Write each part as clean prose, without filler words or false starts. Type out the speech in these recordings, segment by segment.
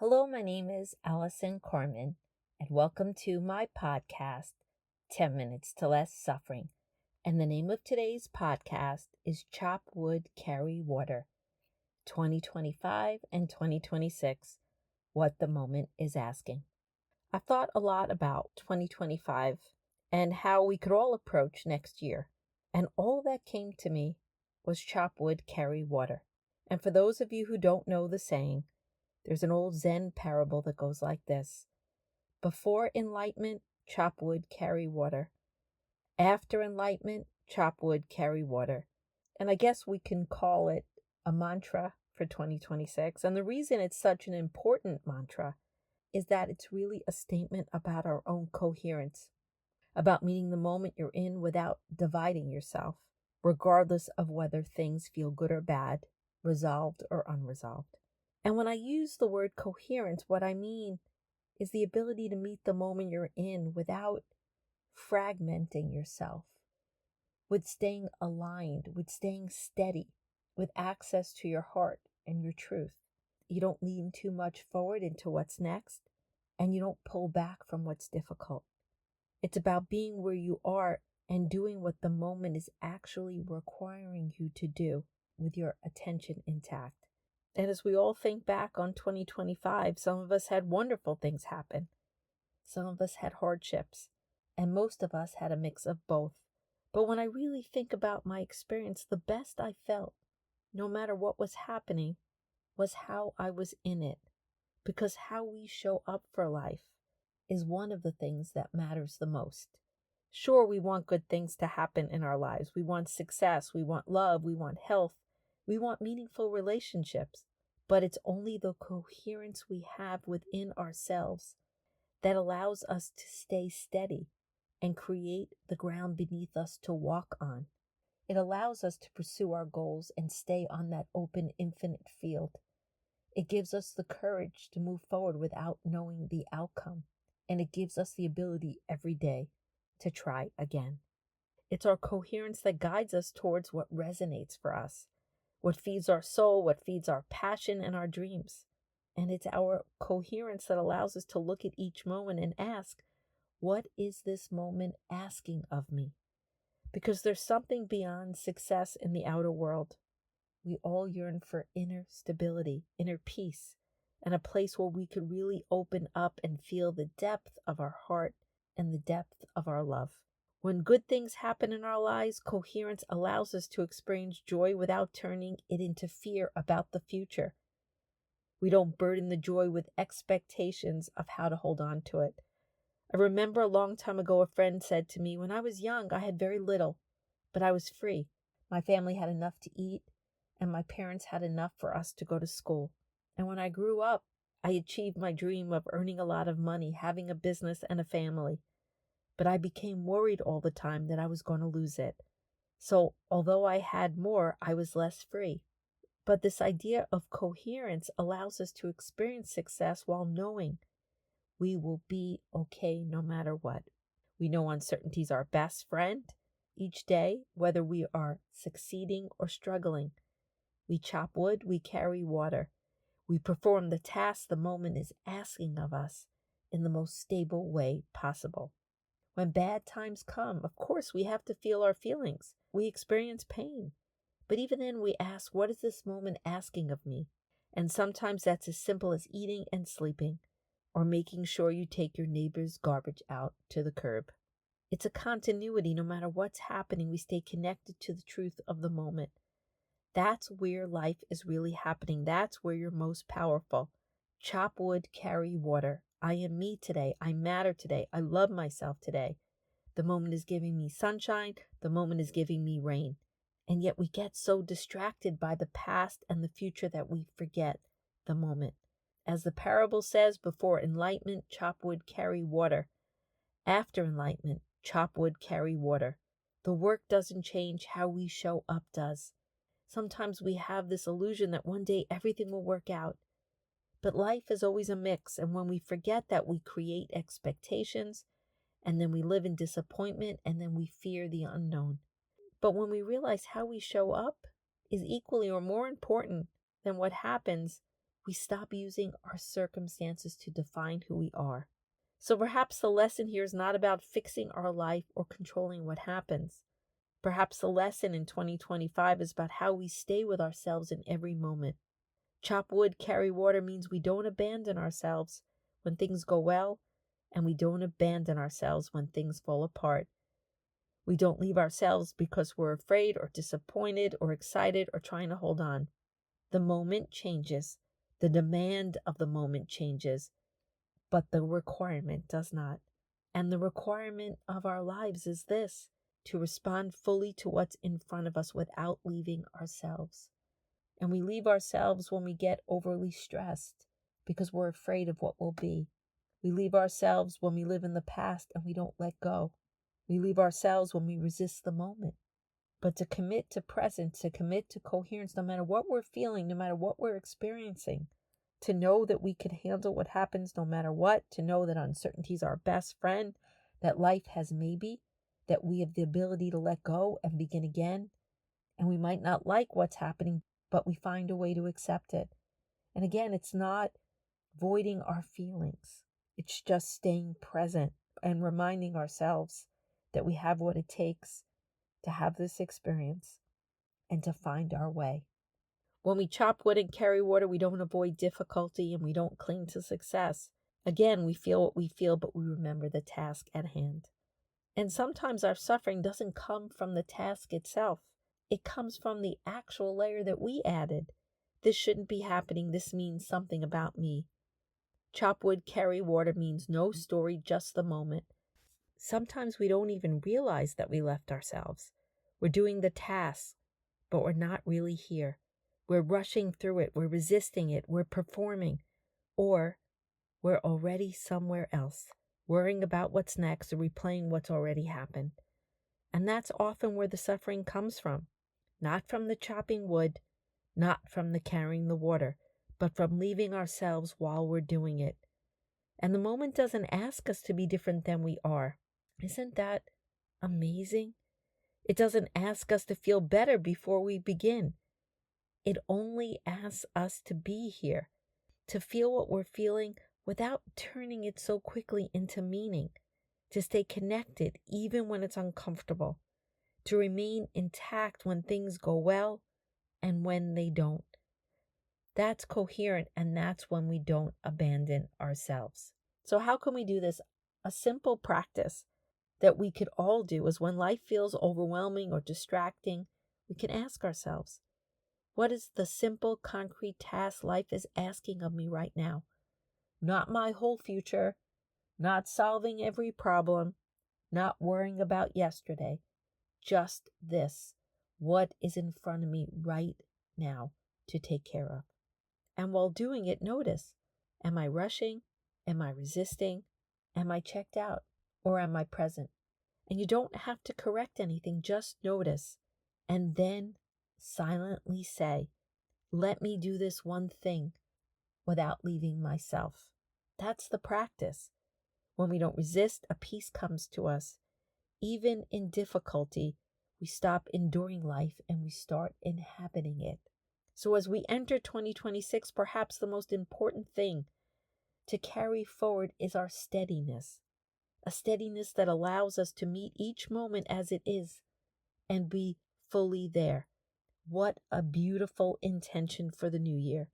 Hello, my name is Allison Corman, and welcome to my podcast, 10 Minutes to Less Suffering. And the name of today's podcast is Chop Wood, Carry Water, 2025 and 2026, What the Moment is Asking. I've thought a lot about 2025 and how we could all approach next year. And all that came to me was chop wood, carry water. And for those of you who don't know the saying, there's an old Zen parable that goes like this. Before enlightenment, chop wood, carry water. After enlightenment, chop wood, carry water. And I guess we can call it a mantra for 2026. And the reason it's such an important mantra is that it's really a statement about our own coherence, about meeting the moment you're in without dividing yourself, regardless of whether things feel good or bad, resolved or unresolved. And when I use the word coherence, what I mean is the ability to meet the moment you're in without fragmenting yourself, with staying aligned, with staying steady, with access to your heart and your truth. You don't lean too much forward into what's next, and you don't pull back from what's difficult. It's about being where you are and doing what the moment is actually requiring you to do with your attention intact. And as we all think back on 2025, some of us had wonderful things happen. Some of us had hardships, and most of us had a mix of both. But when I really think about my experience, the best I felt, no matter what was happening, was how I was in it. Because how we show up for life is one of the things that matters the most. Sure, we want good things to happen in our lives. We want success, we want love, we want health, we want meaningful relationships. But it's only the coherence we have within ourselves that allows us to stay steady and create the ground beneath us to walk on. It allows us to pursue our goals and stay on that open, infinite field. It gives us the courage to move forward without knowing the outcome. And it gives us the ability every day to try again. It's our coherence that guides us towards what resonates for us, what feeds our soul, what feeds our passion and our dreams. And it's our coherence that allows us to look at each moment and ask, what is this moment asking of me? Because there's something beyond success in the outer world. We all yearn for inner stability, inner peace, and a place where we could really open up and feel the depth of our heart and the depth of our love. When good things happen in our lives, coherence allows us to experience joy without turning it into fear about the future. We don't burden the joy with expectations of how to hold on to it. I remember a long time ago, a friend said to me, when I was young, I had very little, but I was free. My family had enough to eat, and my parents had enough for us to go to school. And when I grew up, I achieved my dream of earning a lot of money, having a business and a family. But I became worried all the time that I was going to lose it. So although I had more, I was less free. But this idea of coherence allows us to experience success while knowing we will be okay no matter what. We know uncertainty is our best friend each day, whether we are succeeding or struggling. We chop wood, we carry water. We perform the task the moment is asking of us in the most stable way possible. When bad times come, of course, we have to feel our feelings. We experience pain. But even then, we ask, what is this moment asking of me? And sometimes that's as simple as eating and sleeping, or making sure you take your neighbor's garbage out to the curb. It's a continuity. No matter what's happening, we stay connected to the truth of the moment. That's where life is really happening. That's where you're most powerful. Chop wood, carry water. I am me today. I matter today. I love myself today. The moment is giving me sunshine. The moment is giving me rain. And yet we get so distracted by the past and the future that we forget the moment. As the parable says, before enlightenment, chop wood, carry water. After enlightenment, chop wood, carry water. The work doesn't change, how we show up does. Sometimes we have this illusion that one day everything will work out. But life is always a mix, and when we forget that, we create expectations, and then we live in disappointment, and then we fear the unknown. But when we realize how we show up is equally or more important than what happens, we stop using our circumstances to define who we are. So perhaps the lesson here is not about fixing our life or controlling what happens. Perhaps the lesson in 2025 is about how we stay with ourselves in every moment. Chop wood, carry water means we don't abandon ourselves when things go well, and we don't abandon ourselves when things fall apart. We don't leave ourselves because we're afraid or disappointed or excited or trying to hold on. The moment changes. The demand of the moment changes, but the requirement does not. And the requirement of our lives is this: to respond fully to what's in front of us without leaving ourselves. And we leave ourselves when we get overly stressed because we're afraid of what will be. We leave ourselves when we live in the past and we don't let go. We leave ourselves when we resist the moment. But to commit to presence, to commit to coherence, no matter what we're feeling, no matter what we're experiencing, to know that we can handle what happens no matter what, to know that uncertainty is our best friend, that life has maybe, that we have the ability to let go and begin again. And we might not like what's happening, but we find a way to accept it. And again, it's not voiding our feelings. It's just staying present and reminding ourselves that we have what it takes to have this experience and to find our way. When we chop wood and carry water, we don't avoid difficulty and we don't cling to success. Again, we feel what we feel, but we remember the task at hand. And sometimes our suffering doesn't come from the task itself. It comes from the actual layer that we added. This shouldn't be happening. This means something about me. Chop wood, carry water means no story, just the moment. Sometimes we don't even realize that we left ourselves. We're doing the task, but we're not really here. We're rushing through it. We're resisting it. We're performing. Or we're already somewhere else, worrying about what's next or replaying what's already happened. And that's often where the suffering comes from. Not from the chopping wood, not from the carrying the water, but from leaving ourselves while we're doing it. And the moment doesn't ask us to be different than we are. Isn't that amazing? It doesn't ask us to feel better before we begin. It only asks us to be here, to feel what we're feeling without turning it so quickly into meaning, to stay connected even when it's uncomfortable, to remain intact when things go well and when they don't. That's coherent, and that's when we don't abandon ourselves. So how can we do this? A simple practice that we could all do is when life feels overwhelming or distracting, we can ask ourselves, what is the simple, concrete task life is asking of me right now? Not my whole future, not solving every problem, not worrying about yesterday. Just this. What is in front of me right now to take care of? And while doing it, notice, am I rushing? Am I resisting? Am I checked out? Or am I present? And you don't have to correct anything, just notice. And then silently say, let me do this one thing without leaving myself. That's the practice. When we don't resist, a peace comes to us. Even in difficulty, we stop enduring life and we start inhabiting it. So as we enter 2026, perhaps the most important thing to carry forward is our steadiness. A steadiness that allows us to meet each moment as it is and be fully there. What a beautiful intention for the new year.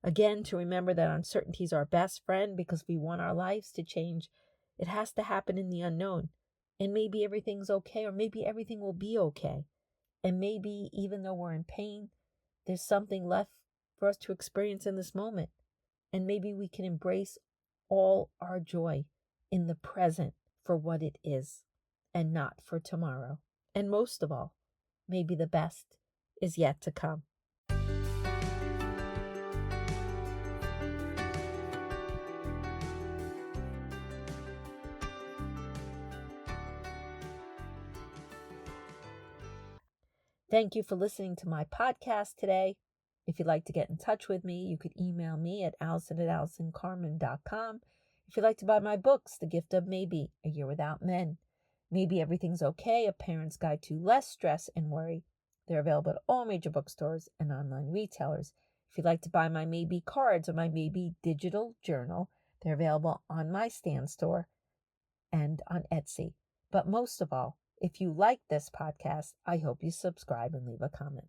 Again, to remember that uncertainty is our best friend, because if we want our lives to change, it has to happen in the unknown. And maybe everything's okay, or maybe everything will be okay. And maybe even though we're in pain, there's something left for us to experience in this moment. And maybe we can embrace all our joy in the present for what it is and not for tomorrow. And most of all, maybe the best is yet to come. Thank you for listening to my podcast today. If you'd like to get in touch with me, you could email me at allison@allisoncarmen.com. If you'd like to buy my books, The Gift of Maybe, A Year Without Men, Maybe Everything's Okay, A Parent's Guide to Less Stress and Worry, they're available at all major bookstores and online retailers. If you'd like to buy my Maybe cards or my Maybe digital journal, they're available on my Stan store and on Etsy. But most of all, if you like this podcast, I hope you subscribe and leave a comment.